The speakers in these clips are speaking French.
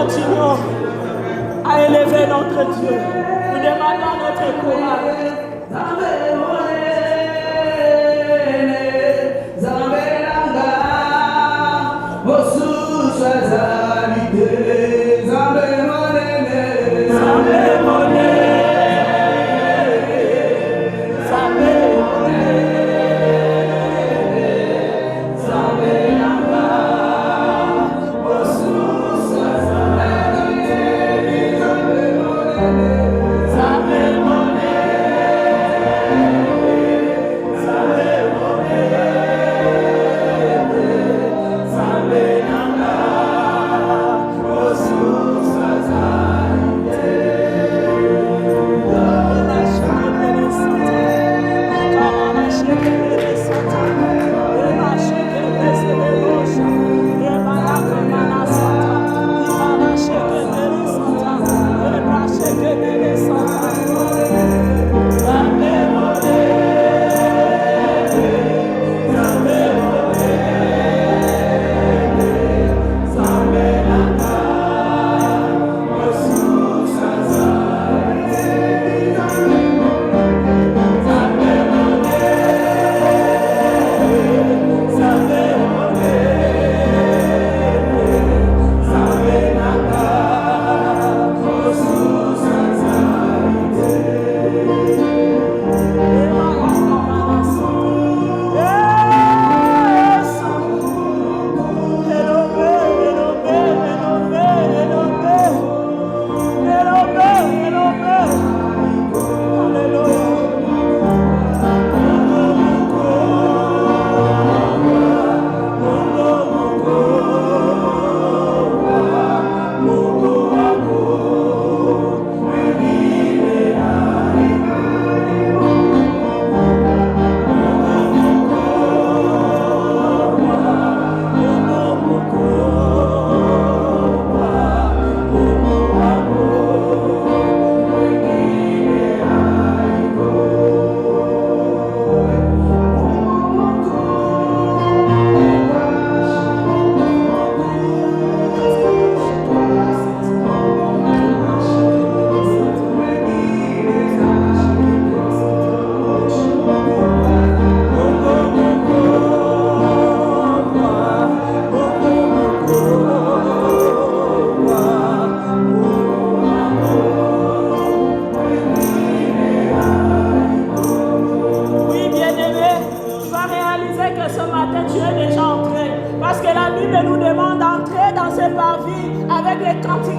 Continuons à élever notre Dieu. Nous demandons notre courage.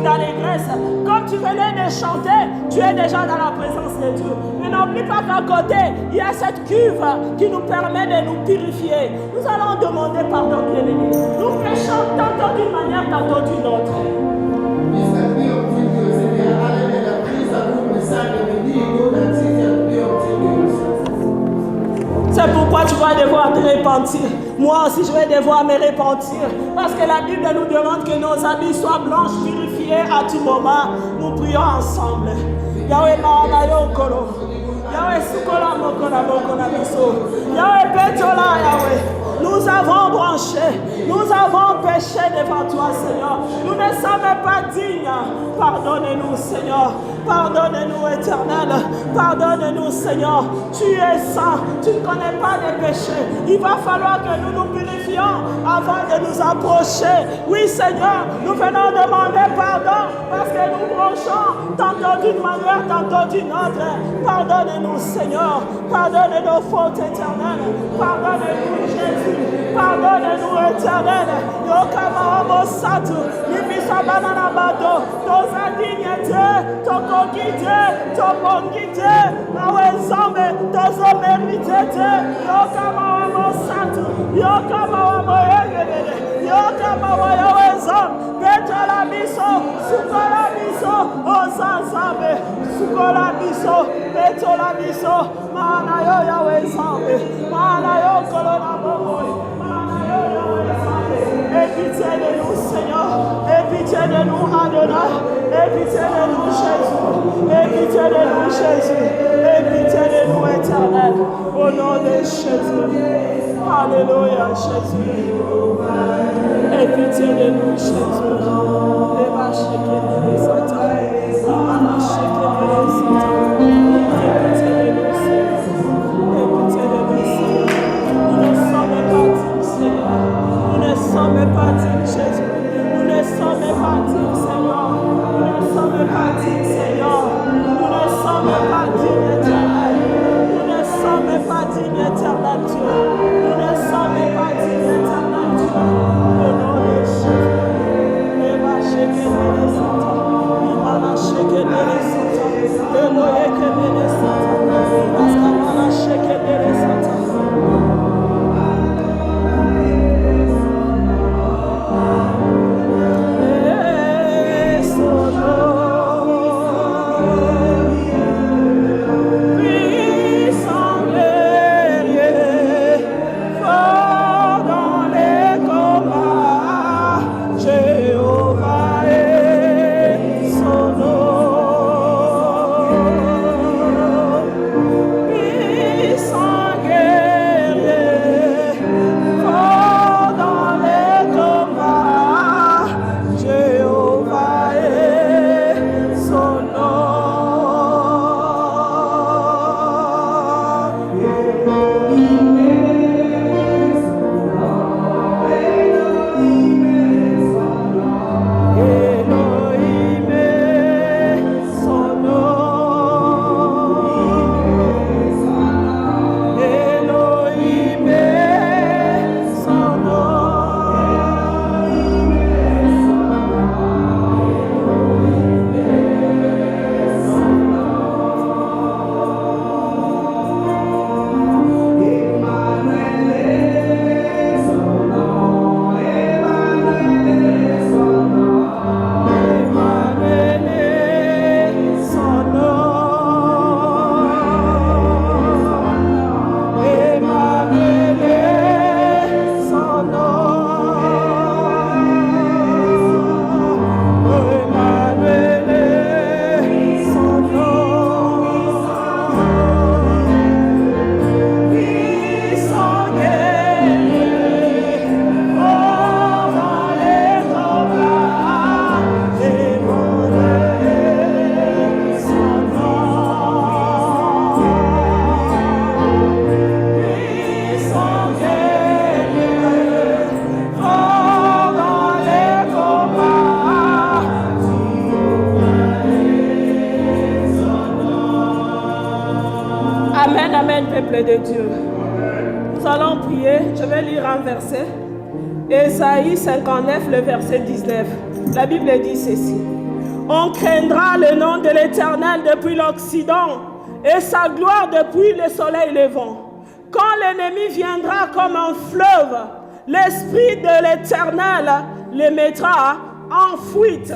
d'allégresse. Comme tu venais de chanter, tu es déjà dans la présence de Dieu. Mais n'oublie pas qu'à côté, il y a cette cuve qui nous permet de nous purifier. Nous allons demander pardon, bien-aimé. Nous péchons tantôt d'une manière, tantôt d'une autre. C'est pourquoi tu vas devoir te repentir. Moi aussi, je vais devoir me repentir. Parce que la Bible nous demande que nos habits soient blanches, purifiés à tout moment. Nous prions ensemble. Yahweh Mahanayo Kolo. Yahweh Sukola Mokola Mokola Biso. Yahweh Betola Yahweh. Nous avons branché, nous avons péché devant toi, Seigneur. Nous ne sommes pas dignes. Pardonne-nous, Seigneur. Pardonne-nous, Éternel. Pardonne-nous, Seigneur. Tu es saint. Tu ne connais pas les péchés. Il va falloir que nous nous purifions avant de nous approcher. Oui, Seigneur, nous venons demander pardon parce que nous branchons tantôt d'une manière, tantôt d'une autre. Pardonne-nous, Seigneur. Pardonne nos fautes éternelles. Pardonne-nous, Jésus. Pardonne-nous, éternel. Yokama Mosatu, Nibisa Banana Bato, ton indignité, ton conquité, ton bonquité, Nawezambe, ton homérité, Yokama Mosatu, Yokama Moyegede, Yokama Moyewezam, Betola Biso, Sukola Biso, Ozazambe, Sukola Biso, Betola Biso, Manayo Yawezambe, Manayo Kolona Boboy. Aie pitié de nous, Seigneur. Aie pitié de nous, Adonai. Aie pitié de nous, Jésus. Aie pitié de nous, Jésus. Aie pitié de nous, Éternel. Au nom de Jésus. Alléluia, Jésus. Aie pitié de nous, Jésus. Et va chéquer les Satan. Va chéquer les Satan. Aie pitié de nous, Seigneur. Aie pitié de nous, Seigneur. Nous ne sommes pas dignes, Seigneur. Nous ne sommes pas dignes, Jésus. Nous ne sommes pas dignes, Seigneur. Nous ne sommes pas dignes, Seigneur. Nous ne sommes pas dignes, éternel. Nous ne sommes pas dignes, éternel Dieu. Nous ne sommes pas dignes, éternel Dieu. Au nom de Jésus. Et va chéquer les Satan. Il va chéquer les Satan. Et voyez que les Satan. Parce qu'on va chéquer les Satan. De Dieu. Nous allons prier. Je vais lire un verset. Ésaïe 59, le verset 19. La Bible dit ceci. On craindra le nom de l'Éternel depuis l'Occident et sa gloire depuis le soleil levant. Quand l'ennemi viendra comme un fleuve, l'Esprit de l'Éternel le mettra en fuite.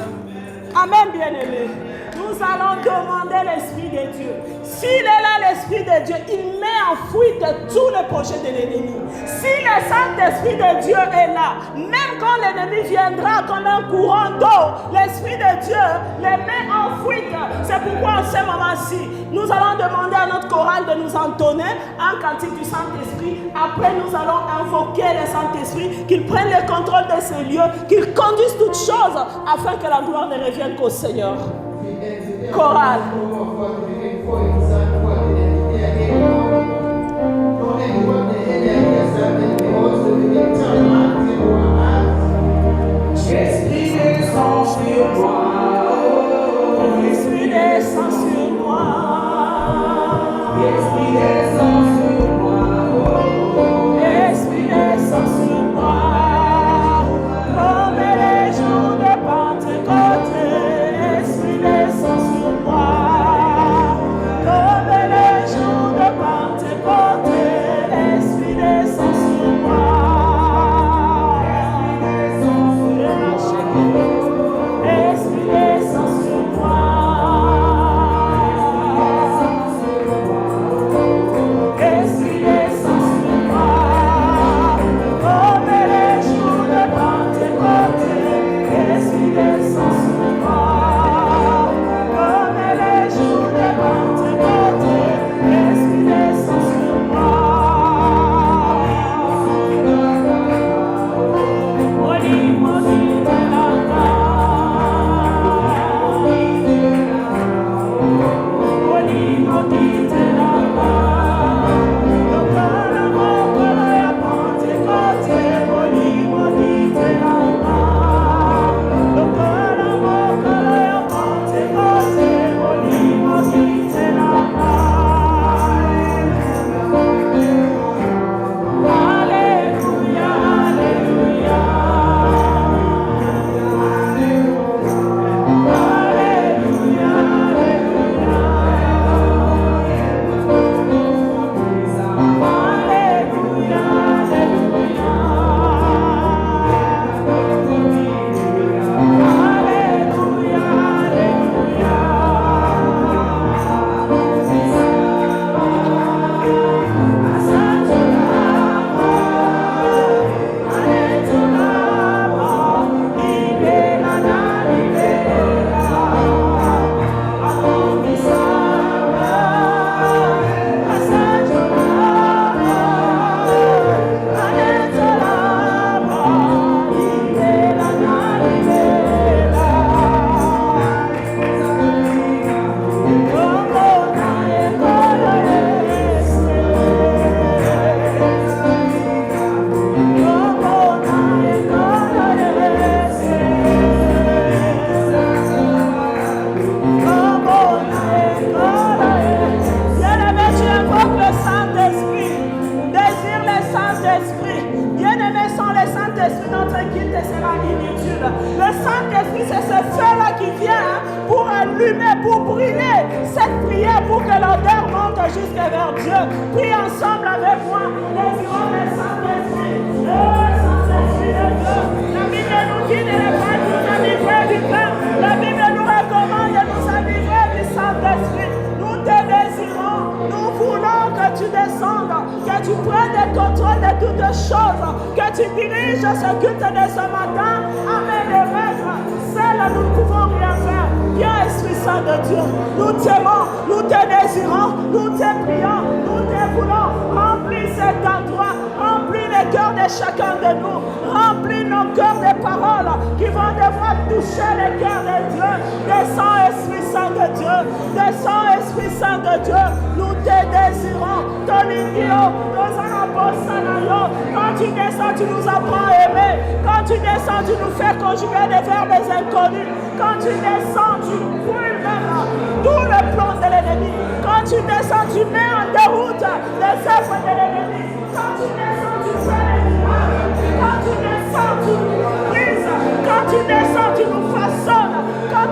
Amen, bien-aimés. Nous allons demander l'Esprit de Dieu. S'il est là, l'Esprit de Dieu, il met en fuite tous les projets de l'ennemi. Si le Saint-Esprit de Dieu est là, même quand l'ennemi viendra comme un courant d'eau, l'Esprit de Dieu les met en fuite. C'est pourquoi en ce moment-ci, nous allons demander à notre chorale de nous entonner un cantique du Saint-Esprit. Après, nous allons invoquer le Saint-Esprit, qu'il prenne le contrôle de ces lieux, qu'il conduise toutes choses afin que la gloire ne revienne qu'au Seigneur. Chorale. Esprit descend sur moi. Esprit descend sur moi. Esprit descend sur moi. Esprit descend sur moi. Comme les jours de Pentecôte. Esprit descend sur moi. Comme les jours de Pentecôte. Esprit descend sur moi. Esprit descend sur moi. Esprit descend sur moi. Comme les jours de Pentecôte. Esprit descend sur moi. Comme les jours de Pentecôte. Esprit descend sur moi.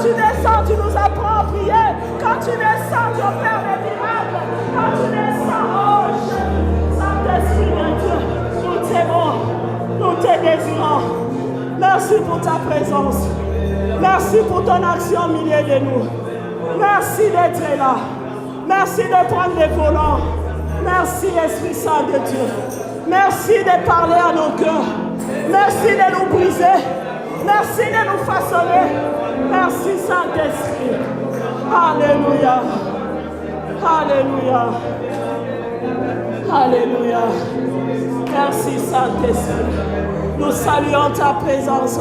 tu descends, tu nous apprends à prier. Quand tu descends, tu opères des miracles. Quand tu descends, oh Jésus, Saint-Esprit de Dieu, nous t'aimons, nous te désirons. Merci pour ta présence. Merci pour ton action au milieu de nous. Merci d'être là. Merci de prendre les volants. Merci Esprit Saint de Dieu. Merci de parler à nos cœurs. Merci de nous briser. Merci de nous façonner. Merci Saint-Esprit. Alléluia. Alléluia. Alléluia. Merci Saint-Esprit. Nous saluons ta présence.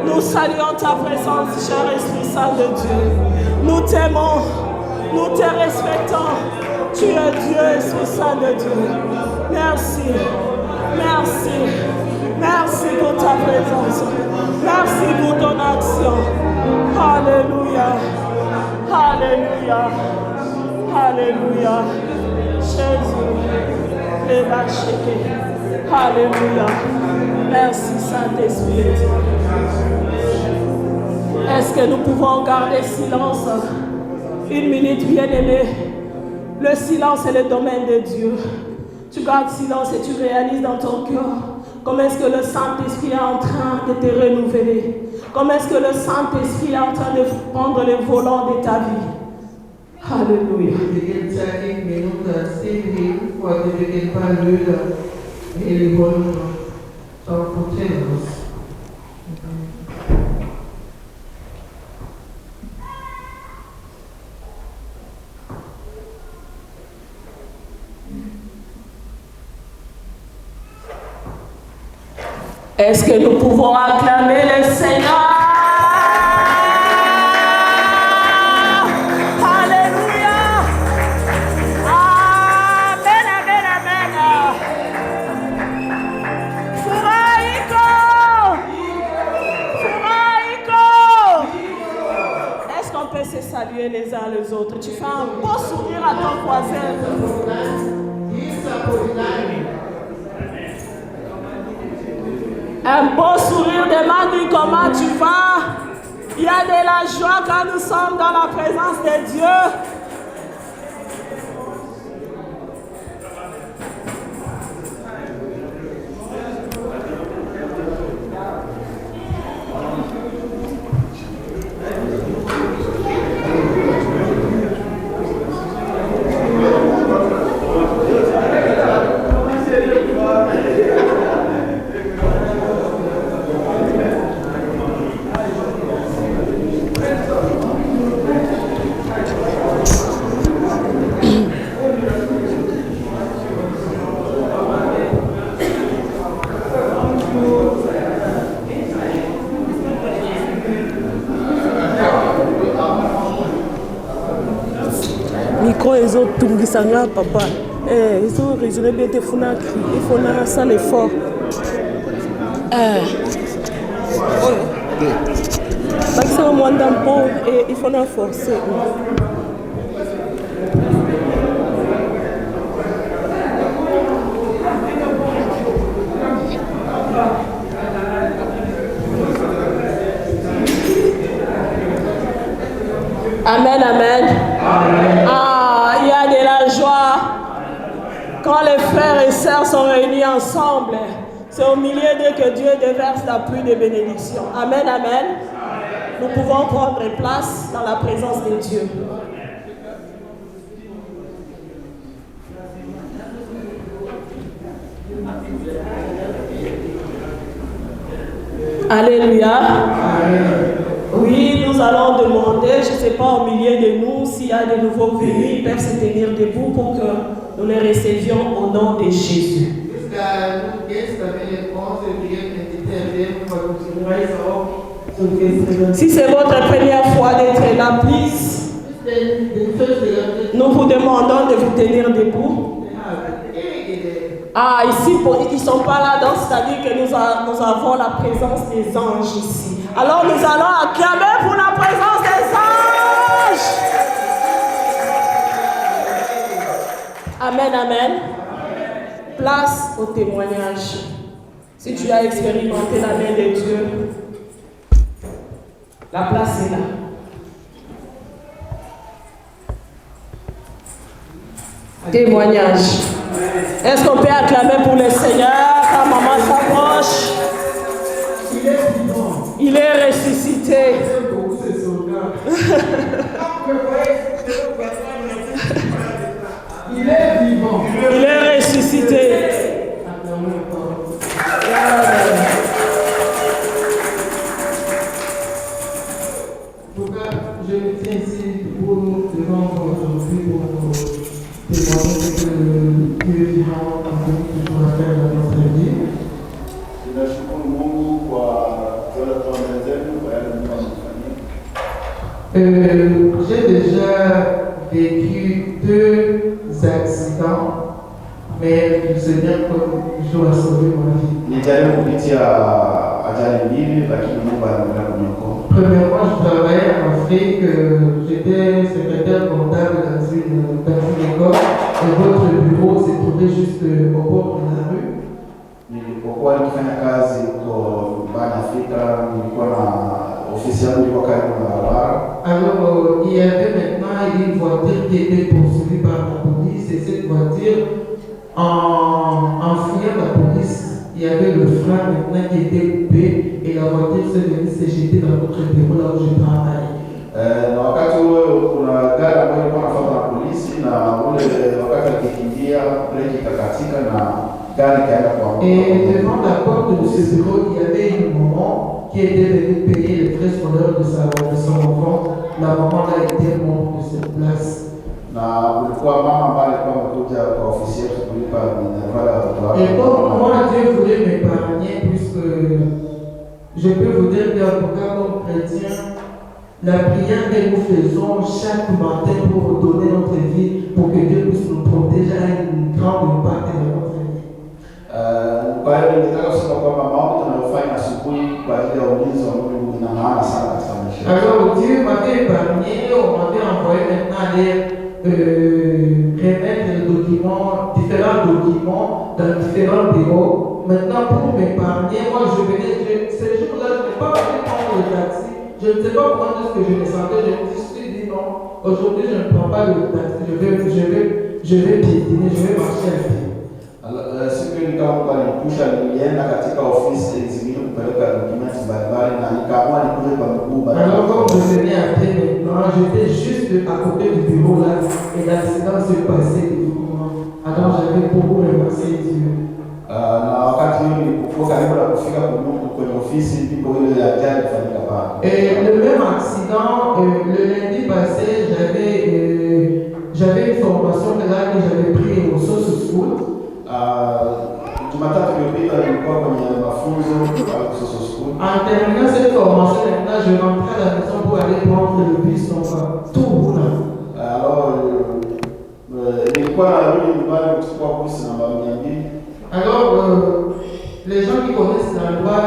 Nous saluons ta présence, cher Esprit Saint de Dieu. Nous t'aimons. Nous te respectons. Tu es Dieu, Esprit Saint de Dieu. Merci. Merci. Merci pour ta présence. Merci pour ton action. Alléluia. Alléluia. Alléluia. Jésus. Alléluia. Merci Saint-Esprit. Est-ce que nous pouvons garder silence? Une minute, bien-aimé. Le silence est le domaine de Dieu. Tu gardes silence et tu réalises dans ton cœur comment est-ce que le Saint-Esprit est en train de te renouveler. Comment est-ce que le Saint-Esprit est en train de prendre le volant de ta vie. Alléluia. Est-ce que nous pouvons acclamer le Seigneur? Alléluia. Amen, amen, amen. Furaïko. Furaïko. Est-ce qu'on peut se saluer les uns les autres? Tu fais un beau sourire à ton voisin. Un beau sourire, demande-lui comment tu vas. Il y a de la joie quand nous sommes dans la présence de Dieu. Ils ont tout dit ça, papa. Ils ont raisonné bien, il faut faire ça l'effort. Parce que c'est un moins d'impôt et il faut en forcer. Amen, amen. Ah, il y a de la joie quand les frères et sœurs sont réunis ensemble. C'est au milieu d'eux que Dieu déverse la pluie de bénédiction. Amen, amen. Nous pouvons prendre place dans la présence de Dieu. Alléluia. Oui, nous allons demander, je ne sais pas au milieu de nous, s'il y a de nouveaux venus, ils peuvent se tenir debout pour que nous les recevions au nom de Jésus. Si c'est votre première fois d'être là, please, nous vous demandons de vous tenir debout. Ah, ici, ils ne sont pas là, donc c'est-à-dire que nous avons la présence des anges ici. Alors nous allons acclamer pour la présence des anges. Amen, amen. Place au témoignage. Si tu as expérimenté la main de Dieu, la place est là. Témoignage. Est-ce qu'on peut acclamer pour le Seigneur quand maman s'approche? Il est ressuscité. Il est vivant. Il est ressuscité. En tout cas, je me tiens ici pour nous devant aujourd'hui pour témoigner que Dieu est vivant en nous, toujours à faire dans notre vie. J'ai déjà vécu 2 accidents, mais le Seigneur toujours a sauvé ma vie. Premièrement, je travaillais en Afrique, j'étais secrétaire comptable dans une école et votre bureau s'est trouvé juste au bord de la rue. Nilipokuwa nikifanya kazi huko barani Afrika, nilikuwa na ofisi yangu ilikuwa karibu na barabara. Alors, il y avait maintenant une voiture qui était poursuivie par la police et cette voiture, en fouillant la police, il y avait le frein maintenant qui était coupé et la voiture s'est venue se jeter dans notre bureau là où je travaille. Na wakati huo kuna gari ambayo ilikuwa inafuatwa na polisi na ule wakati akikimbia breki ikakatika na gari ikaenda kwa mtu. Et devant la porte de ce bureau, il y avait une maman qui était venue payer les frais scolaires de son enfant. La maman là était morte de cette place. Na kulikuwa mama ambaye alikuwa amekuja kwa ofisi yetu kulipa minerval ya watoto wake. Et comme moi, Dieu voulait m'épargner, puisque je peux vous dire qu'en tout cas, comme chrétien, la prière que nous faisons chaque matin pour donner notre vie, pour que Dieu puisse nous protéger, a une grande impact dans notre vie. Kwa hiyo nitaka kusema kwamba mambo tunayofanya asubuhi kwa ajili ya ulinzi wa Mungu ina maana sana katika maisha. Alors Dieu m'avait épargné, on m'avait envoyé maintenant aller remettre les documents, différents documents dans différents bureaux. Maintenant pour m'épargner, moi je venais, ces jours-là je n'ai pas voulu prendre le taxi. Je ne sais pas comment est-ce que je me sentais, je me suis dit non, aujourd'hui je ne prends pas le taxi, je vais piétiner, je vais marcher à pied. Siku ile kama kwa nipusha nilienda katika ofisi zingine kupeleka documents mbalimbali na nikaamua nikuje kwa mguu. Alors comme je venais à pied maintenant, j'étais juste à côté du bureau là et l'accident s'est passé devant moi. Alors j'avais beaucoup remercié Dieu. Na wakati huo nilipokuwa karibu na kufika kwenye ofisi ndipo ile ajali ilifanyika pale. Et le même accident, le lundi passé, j'avais une formation là que j'avais pris au Source School. Jumatatu iliyopita nilikuwa kwenye mafunzo à Source School. En terminant cette formation, maintenant je rentrais à la maison pour aller prendre le bus donc tout là. Alors nilikuwa narudi nyumbani kuchukua bus namba 200. Alors les gens qui connaissent l'endroit,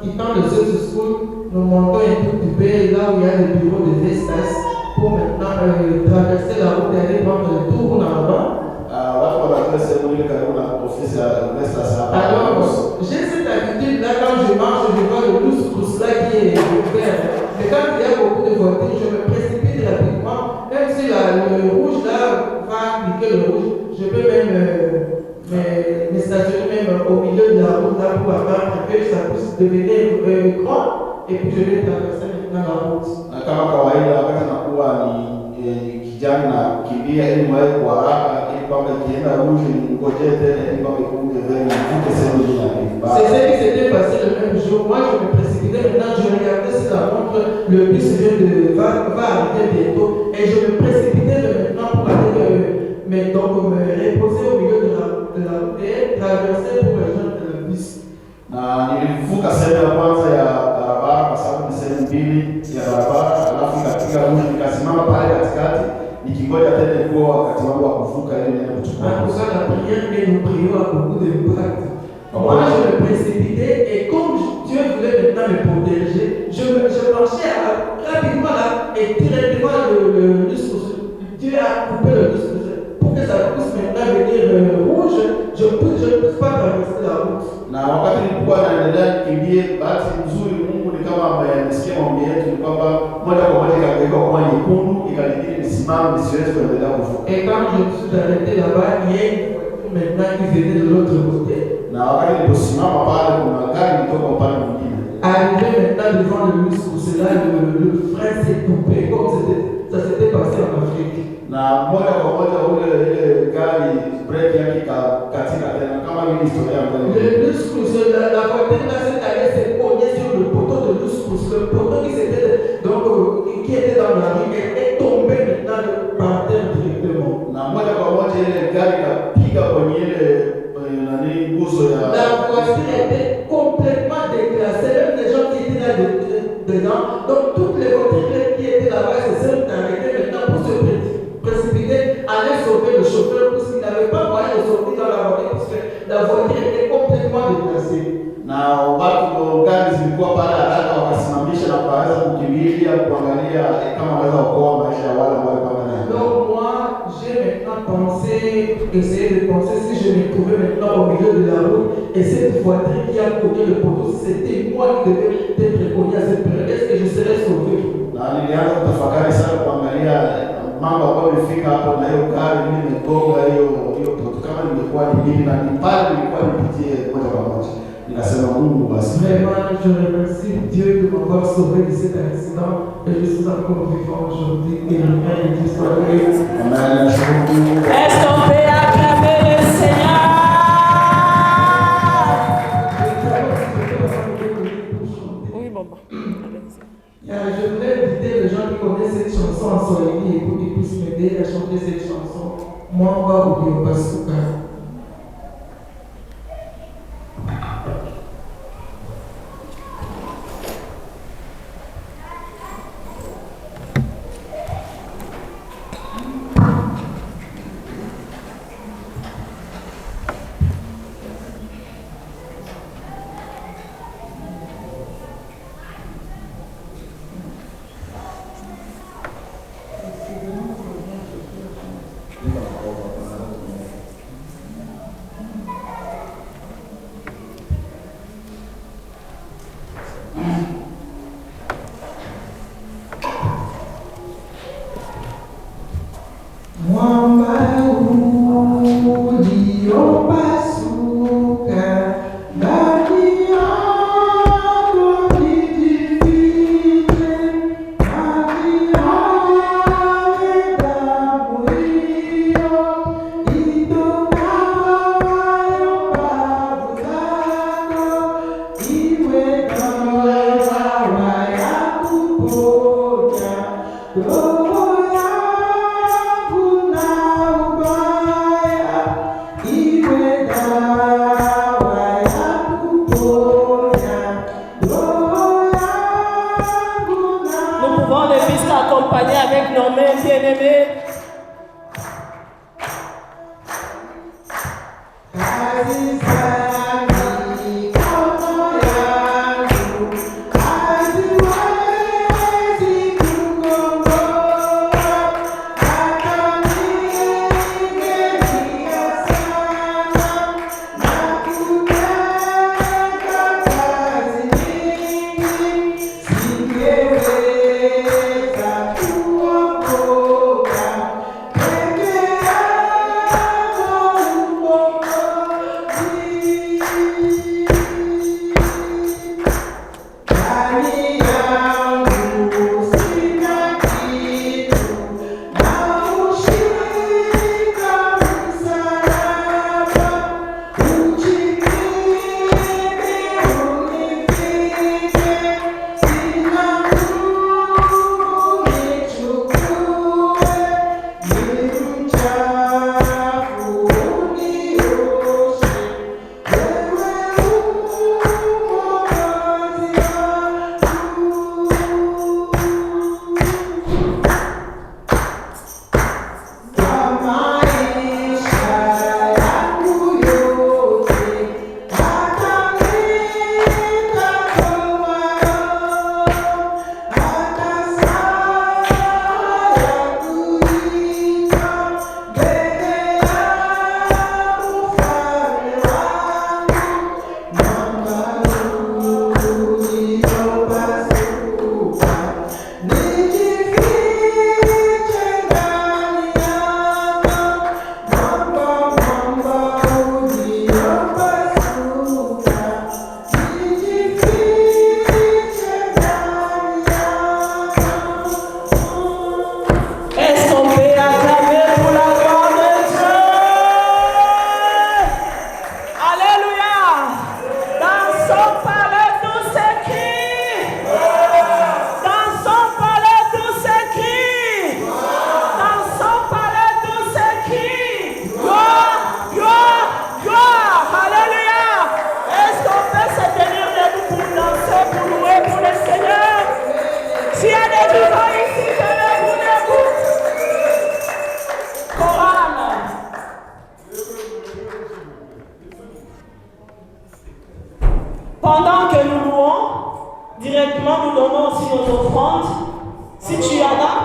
qui parlent de Source School, nous montons un tout petit peu là où il y a le bureau de Vestas pour maintenant traverser la route et aller prendre le tour là-bas. Alors, j'ai cette habitude là, quand je marche, je vois le lousse là qui est ouvert. Mais quand il y a beaucoup de voitures, je me précipite rapidement. Même si le rouge là va cliquer le rouge, je peux même me stationner même au milieu de la route là pour attendre que ça puisse devenir grand et puis je vais traverser maintenant la route. Kama kawaida wakati nakuwa ni kijana na kimbia ili mwae kwa haraka ili kwamba ikienda rouge ngojee tena ili kwamba ikuje vile mvuke sehemu nyingine. C'est ce qui s'était passé le même jour. Moi je me précipitais maintenant, je regardais si la montre, le bus va arriver bientôt et je me précipitais maintenant pour aller me reposer au milieu de la route et traverser pour rejoindre le bus. Na nilivuka sehemu ya kwanza ya barabara kwa sababu ni sehemu mbili ya barabara, alafu katika rouge nikasimama pale katikati nikingoja tena kwa wakati wangu wa kuvuka ili niende kuchukua. Pour ça la prière que nous prions a beaucoup d'impact. Moi je me précipitais et comme Dieu voulait maintenant me protéger, je marchais rapidement là et directement le lustre. Dieu a coupé le lustre pour que ça puisse maintenant venir rouge. Je ne puisse pas traverser la route. Na wakati nilikuwa naendelea kimbie, bahati nzuri Mungu ni kama amesikia maombi yetu, ni kwamba moja kwa moja ikageuka kwa nyekundu, ikanibidi nisimame nisiwezi kuendelea kuvuka. Et quand je me suis arrêté là-bas, il y a une voiture maintenant qui venait de l'autre côté. Na wakati niliposimama pale, kuna gari kutoka upande mwingine. Arrivé maintenant devant le bus, pour cela le frein s'est coupé comme ça s'était passé en Afrique. Na moja kwa moja ile gari breki yake katika tena kama ile historia ambayo le bus pousse, la voiture là s'est allée se cogner sur le poteau de bus pousse, le poteau qui était dans la rue est tombé maintenant par terre directement. Na moja kwa moja ile gari ikapiga kwenye ile nani nguzo ya la voiture était complètement déclassée, même les gens qui étaient là dedans, donc toutes les voitures qui étaient là-bas se sont arrêtées maintenant pour se précipiter, aller sauver le chauffeur parce qu'il n'avait pas moyen de sortir dans la voiture parce que la voiture était complètement déclassée. Na watu gari zilikuwa pale haraka wakasimamisha na kuanza kukimbilia kuangalia kama wanaweza kuokoa maisha ya wale ambao walikuwa ndani. Donc moi j'ai maintenant pensé, essayé de penser si je me trouvais maintenant au milieu de la route et cette voiture qui a cogné le poteau, si c'était moi qui devais être cogné à cette période, est-ce que je serais sauvé? Na nilianza kutafakari sana kuangalia mambo ambayo yamefika hapo na hiyo gari mimi nimegonga hiyo poteau kama ningekuwa ni mimi na ni pale nilikuwa nipitie moja kwa moja. Nikasema Mungu basi. Vraiment, je remercie Dieu de m'avoir sauvé de cet accident et je suis encore vivant aujourd'hui et le mien est disponible. Amen. Est-ce qu'on peut acclamer le Seigneur? Oui, maman. Je voulais inviter les gens qui connaissent cette chanson en Swahili pour qu'ils puissent m'aider à chanter cette chanson. Moi, on va oublier au Basuka. Pendant que nous louons, directement nous donnons aussi nos offrandes. Si tu en as.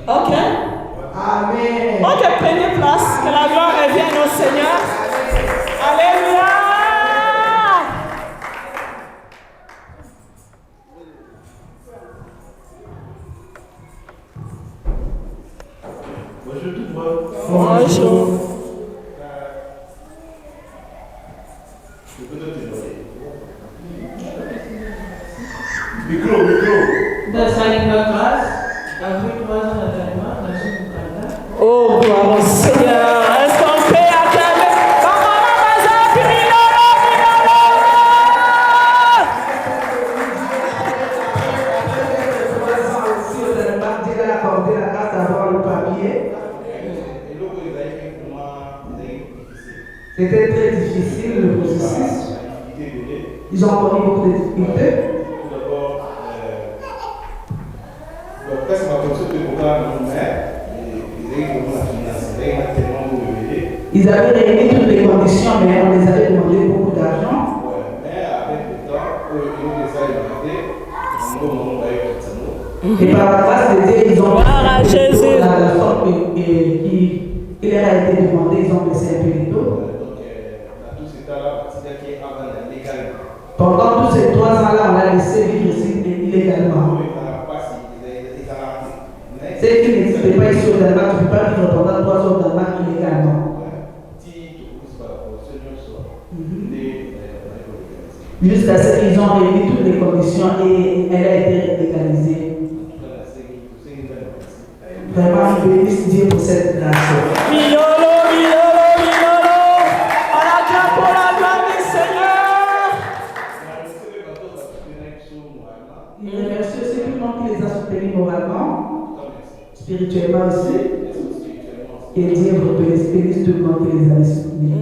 Ok. Amen. Ok, prenez place. Que la gloire revienne au Seigneur. Alléluia. Bonjour tout le monde. Bonjour. Micro. Dans sa grâce, avec 3 ans d'entraînement, dans une boucane. Oh, gloire au Seigneur. Est-ce qu'on peut acclamer? Dieu a accordé la grâce d'avoir le papier. C'était très difficile le processus. Ils ont connu beaucoup de difficultés. Ils avaient réuni toutes les conditions, mais on les avait demandé beaucoup d'argent. Et par la grâce de Dieu, ils ont Gloire à Jésus. la somme qui leur a été demandée, ils ont laissé un peu les taux. Pendant tous ces 3 ans-là, on a laissé vivre ici illégalement. Ceux qui n'existaient pas ici au Danemark, tu ne peux pas vivre pendant 3 ans au Danemark illégalement. Jusqu'à ce qu'ils ont réuni toutes les conditions et elle a été légalisée. Vraiment, je bénisse Dieu pour cette grâce. Mignolo. On acclame pour la gloire du Seigneur. Il remercie aussi tout le monde qui les a soutenus moralement, spirituellement aussi. Et Dieu bénisse tout le monde qui les a soutenus.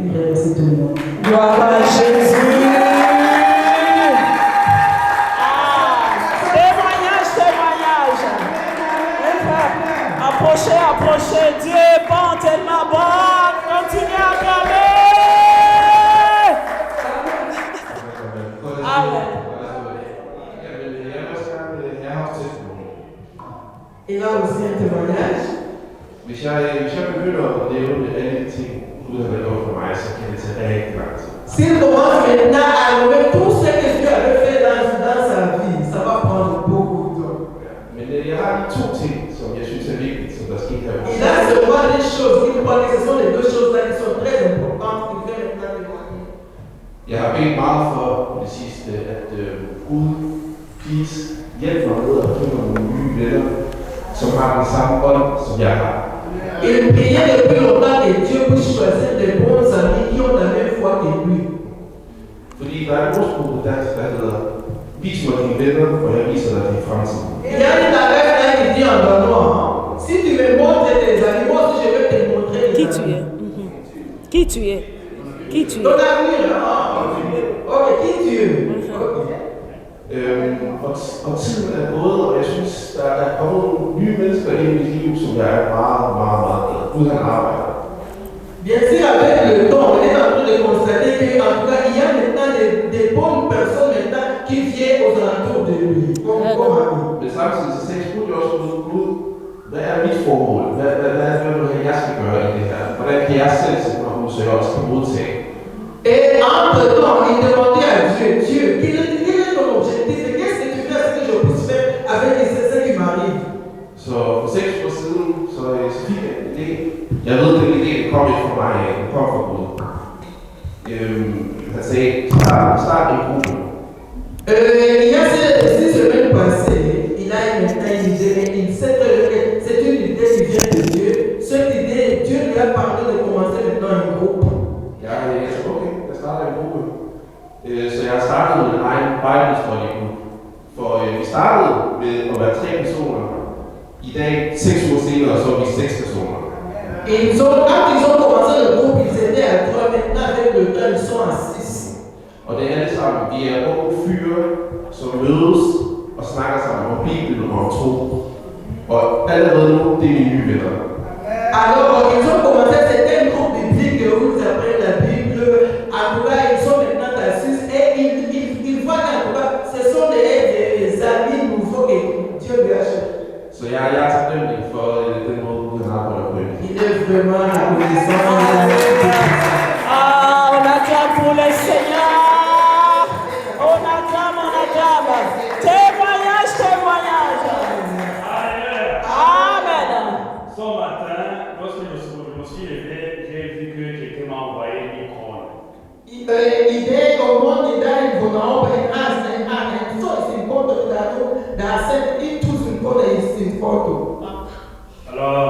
Il remercie tout le monde. Gloire à Jésus. Témoignage. Approchez. Dieu est bon, tellement bon. Continuez à acclamer. Amen. Il a aussi un témoignage. Hvis jeg begynder at nævne alle de ting, Gud har gjort for mig, så kan det tage rigtig lang tid. S'il commence maintenant à nommer tout ce que Dieu avait fait dans sa vie, ça va prendre beaucoup de temps. Men jeg har lige 2 ting, som jeg synes er vigtigt, som der skete her. Il a seulement des choses qui croient que ce sont les 2 choses-là qui sont très importantes qui fait maintenant témoigner. Jeg har bedt meget for det sidste, at Gud, please, hjælp mig med at finde nogle nye venner, som har den samme ånd, som jeg har. Il priait depuis longtemps que Dieu puisse choisir des bons amis qui ont la même foi que lui. Fordi der er en ordsprog på dansk, der hedder, vis mig dine venner, og jeg viser dig din fremtid. Il y a une adresse là qui dit en danois, si tu me montres tes amis, moi aussi je vais te montrer les Qui amis. tu es? Qui tu es? Qui tu Ton es? avenir, ok, qui tu es? Og tiden er gået, og jeg synes, der er kommet nogle nye mennesker ind i mit liv, som jeg er meget glad. Gud han arbejder. Bien sûr, avec le temps, on est en train de constater qu'en tout cas, il y a maintenant des bonnes personnes maintenant qui viennent aux alentours de lui, comme ami. Men samtidig så spurgte jeg også Gud, hvad er mit formål? Hvad vil du have, jeg skal gøre i det her? Hvordan kan jeg selv sætte mig ud, så jeg også kan modtage? Et entre-temps, il demandait à Dieu, quel est ton objectif et qu'est-ce que tu veux que je puisse faire avec ce qui m'arrive? Så for 6 år siden, så fik jeg en idé. Jeg ved, den idé kom ikke fra mig, den kom fra Gud. Han sagde, start en gruppe. Il y a 6 semaines passées, il a maintenant une idée, mais il sait que c'est une idée qui vient de Dieu. Cette idée, Dieu lui a parlé de commencer maintenant un groupe. Jeg sagde, okay, jeg starter en gruppe. Så jeg startede en egen Bible-study-gruppe. For vi startede med at være 3 personer. I dag, 6 uger senere, så er vi 6 personer. Quand ils ont commencé le groupe, ils étaient à 3, maintenant avec le temps, ils sont à 6. Og det er alle sammen, vi er unge fyre, som mødes og snakker sammen om Bibelen og om tro. Og allerede nu, det er mine nye venner. Alors, ils ont commencé, c'était un groupe biblique où taknemmelig for den måde, du arbejder på. Il est vraiment reconnaissant. Ah, on acclame pour le Seigneur. On acclame, on acclame. Témoignage, témoignage. Amen. Ce matin, lorsque je me suis levé, j'ai vu que j'étais envoyé une couronne. Idee omonde ndani kunaomba inaanza so isimpoto kitatu na asema itu simpoto isimpoto. Alors,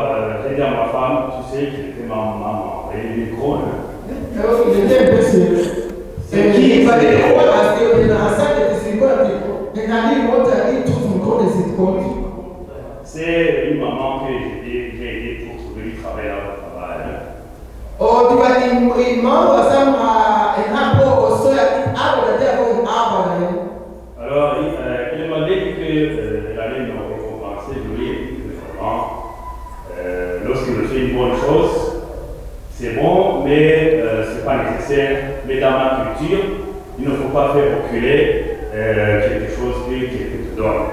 j'ai dit à ma femme, tu sais que j'étais ma maman envoyé une couronne. Alors il était un peu sûr. C'est qui va dire quoi parce que na asema isimpoto ndani moja itu simpoto isimpoto. C'est une maman que j'ai aidé pour trouver du travail là au travail. Oh, tu vas dire maman asema hapo osoya hapo ndio hapo ndio. Alors, il m'a dit qu'elle allait me récompenser. Je lui ai dit que vraiment, lorsque je fais une bonne chose, c'est bon, mais ce n'est pas nécessaire. Mais dans ma culture, il ne faut pas faire reculer quelque chose que quelqu'un te donne.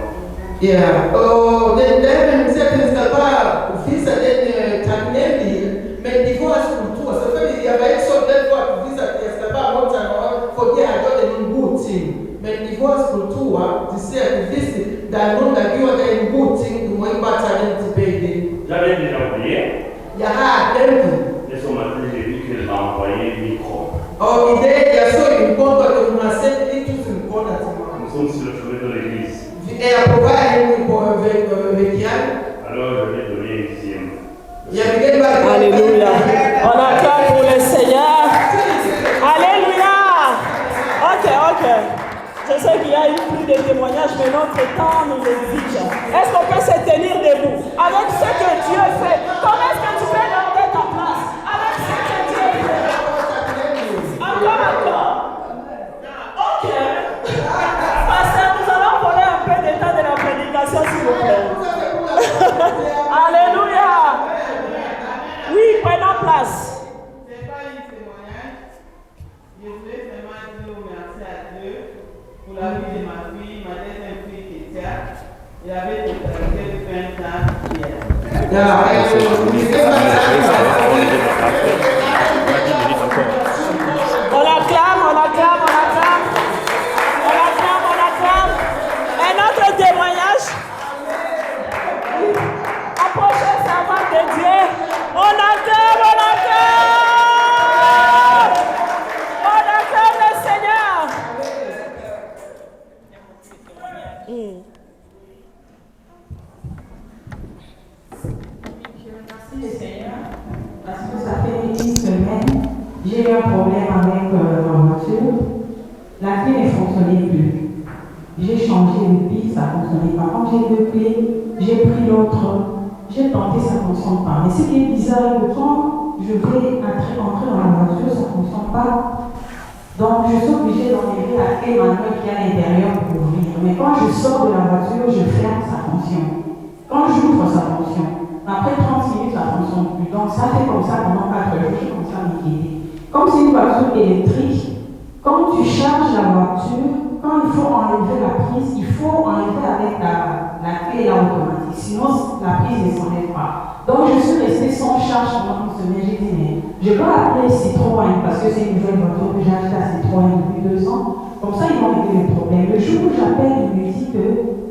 Yeah. Oh, then certain pas visa den tagnemi, mais divorce culture. Ça fait il y avait une sorte de fois visa qui est pas bon ça faut dire à donner une good thing. Mais divorce culture, tu sais visa dans le monde qui a une good thing, moi il pas talent de payer. J'avais déjà oublié. Il y a un temple. Et ce matin, j'ai vu qu'elle m'a envoyé un micro. Oh, idée, il y a ça une bonne que nous avons et tout une bonne attitude. Nous sommes sur le chemin de l'église. Et après, avec Yann. Alors, je vais donner un dixième. Alléluia. On acclame pour le Seigneur. Alléluia. Ok. Je sais qu'il y a eu plus de témoignages, mais notre temps nous exige. Est-ce qu'on peut se tenir debout avec ce que Dieu fait? Comment est-ce que tu peux garder ta place avec ce que Dieu fait? Encore. Ok. Pasteur, nous allons voler un peu de temps de la prédication, s'il vous plaît. Alléluia. Oui, prenons place. Ce n'est pas un témoignage. Je voulais seulement dire merci à Dieu pour la vie de ma fille, ma deuxième fille Kétia. Il avait totalisé 20 ans hier. On acclame. Un autre témoignage. Approchez sa main de Dieu. On acclame le Seigneur. Je remercie le Seigneur parce que ça fait une semaine, j'ai eu un problème avec ma voiture. La clé ne fonctionnait plus. J'ai changé une pile, ça ne fonctionnait pas. Quand j'ai deux clés, j'ai pris l'autre. J'ai tenté, ça ne fonctionne pas. Mais ce qui est bizarre, que quand je vais entrer dans la voiture, ça ne fonctionne pas. Donc je suis obligée d'enlever la clé manuelle qui est à l'intérieur pour ouvrir. Mais quand je sors de la voiture, je ferme, ça fonctionne. Quand j'ouvre, ça fonctionne. Après 30 minutes, ça ne fonctionne plus. Donc ça fait comme ça pendant 4 jours, je commence à m'inquiéter. Comme c'est une voiture électrique, quand tu charges la voiture, quand il faut enlever la prise, il faut enlever avec la clé là automatique. Sinon, la prise ne s'enlève pas. Donc je suis restée sans charge pendant une semaine. J'ai dit, mais je dois appeler Citroën parce que c'est une nouvelle voiture que j'ai achetée à Citroën depuis 2 ans. Comme ça, ils vont régler le problème. Le jour où j'appelle, il me dit que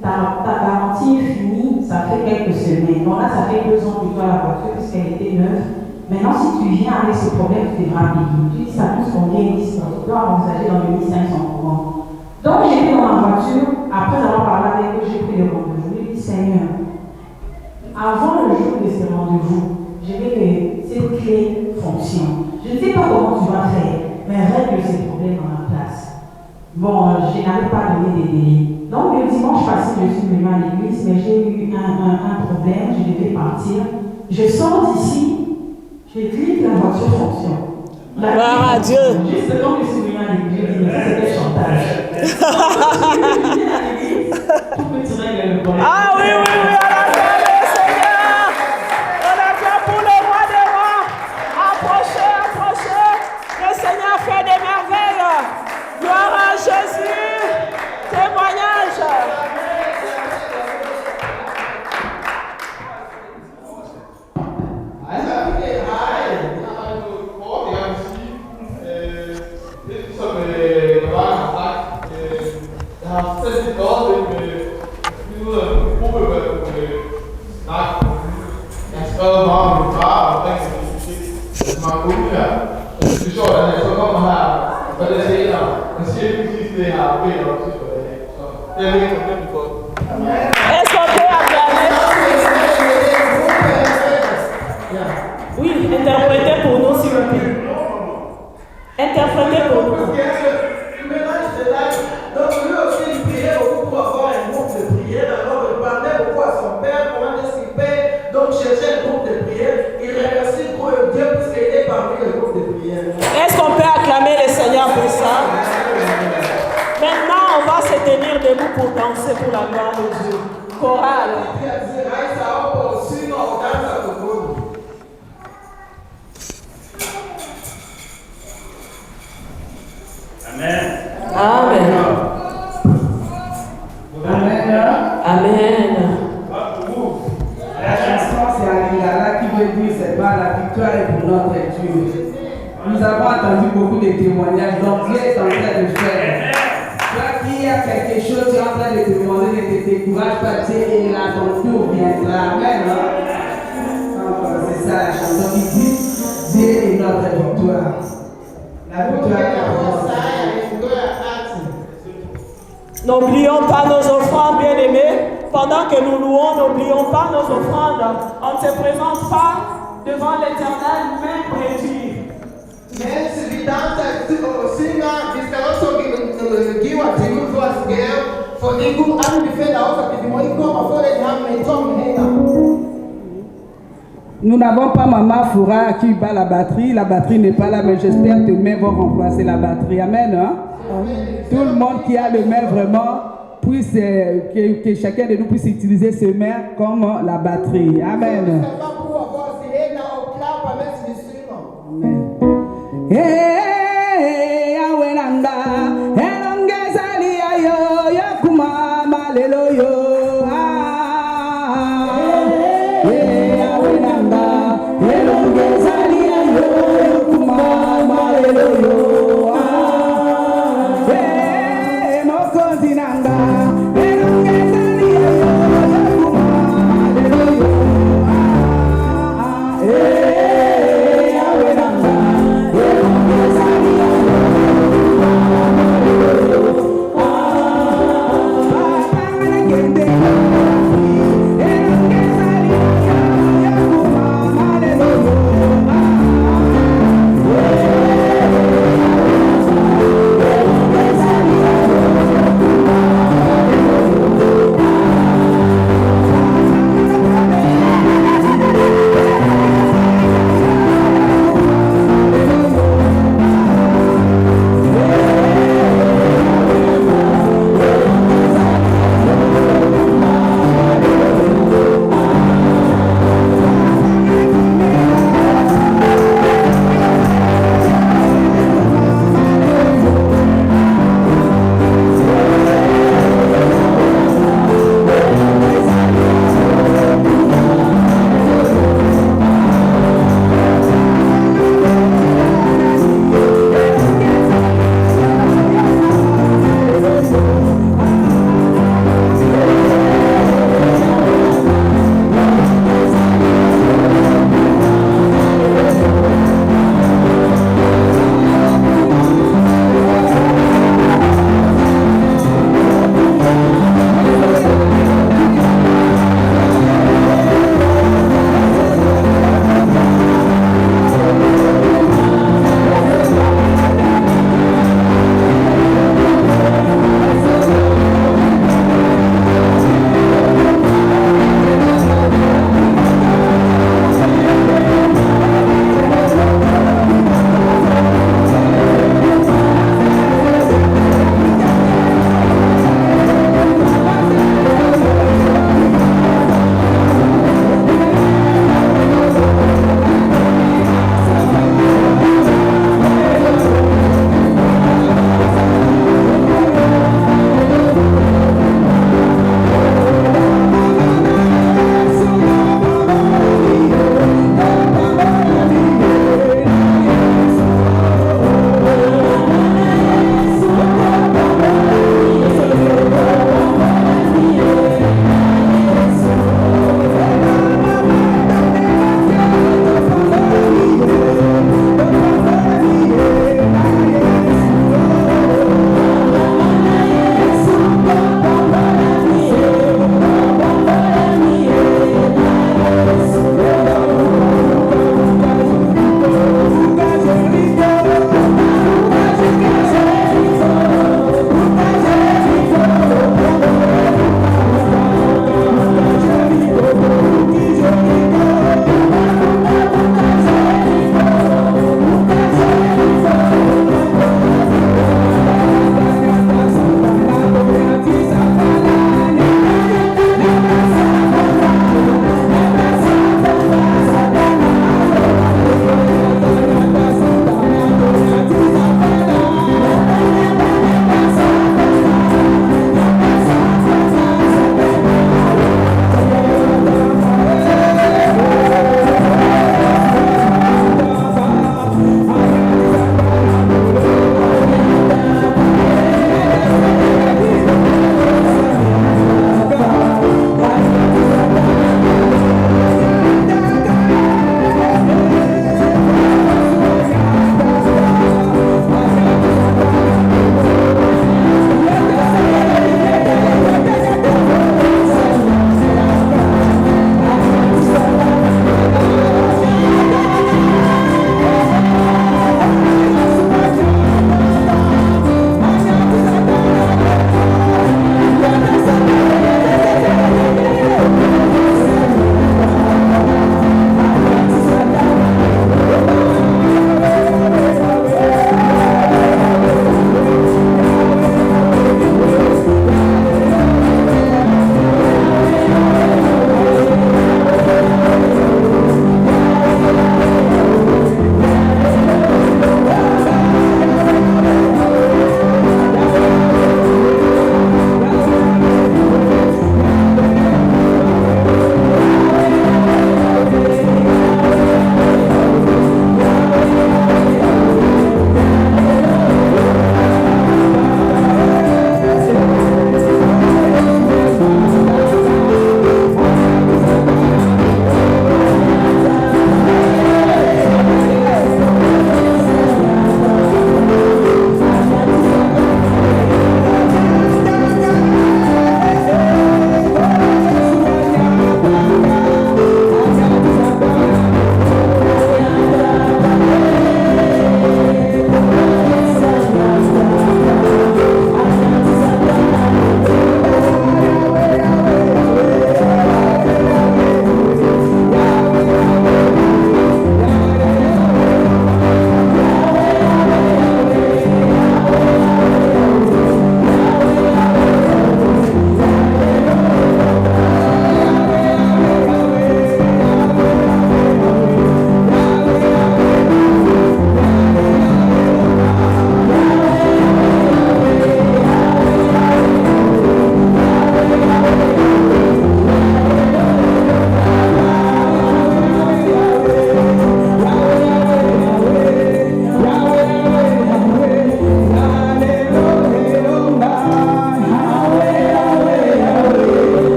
ta garantie est finie, ça fait quelques semaines. Donc là, ça fait 2 ans que tu as la voiture puisqu'elle était neuve. Maintenant, si tu viens avec ce problème, tu devras payer. Tu dis, ça coûte combien? Tu dois envisager dans le 1500 euros. Donc, j'étais dans ma voiture, après avoir parlé avec eux, j'ai pris le rendez-vous. Je lui ai dit, Seigneur, avant le jour de ce rendez-vous, je veux que cette clé fonctionne. Je ne sais pas comment tu vas faire, mais règle ces problèmes dans la place. Bon, je n'avais pas donné des délais. Donc, le dimanche passé, je suis venue à l'église, mais j'ai eu un problème, je devais partir. Je sors d'ici, je clique, la voiture fonctionne. Gloire à Dieu. Juste quand je suis venue à l'église, c'était chantage. Tout petit règle le problème. Ah oui, on acclame le Seigneur. On acclame pour le roi des rois. Approchez. Le Seigneur fait des merveilles. Gloire à Jésus. Témoignage. Est-ce qu'on peut acclamer? Oui, interprétez pour nous s'il vous plaît. Interprétez pour nous. Donc lui aussi il priait beaucoup pour avoir un groupe de prière. Alors il parlait beaucoup à son père pour anticiper. Donc chercher un groupe de prière. Il remercie pour Dieu puisqu'il est parmi le groupe de prière. Est-ce qu'on peut acclamer le Seigneur pour ça? Maintenant, on va se tenir debout pour danser pour la gloire de Dieu. Chorale. Amen. Amen. Amen. Amen. La chanson, c'est Alingala qui veut dire c'est pas la victoire est pour notre Dieu. Nous avons entendu beaucoup de témoignages, donc Dieu est en train de faire. Toi qui a quelque chose, tu es en train de te demander, ne te décourage pas, Dieu est là, ton tour viendra. Amen. C'est ça la chanson qui dit Dieu est notre victoire. La victoire est pour notre Dieu. N'oublions pas nos offrandes, bien-aimés. Pendant que nous louons, n'oublions pas nos offrandes. On ne se présente pas devant l'Éternel, même réduit. Men civitanza singa viscaroso giwa tigu for scale for igu and defend also if you want to come for the ham and come here. Nous n'avons pas Maman Foura qui bat la batterie n'est pas là, mais j'espère que tes mains vont remplacer la batterie. Amen. Hein? Tout le monde qui a le main vraiment, puisse, que chacun de nous puisse utiliser ses mains comme la batterie. Amen. Amen. Hey.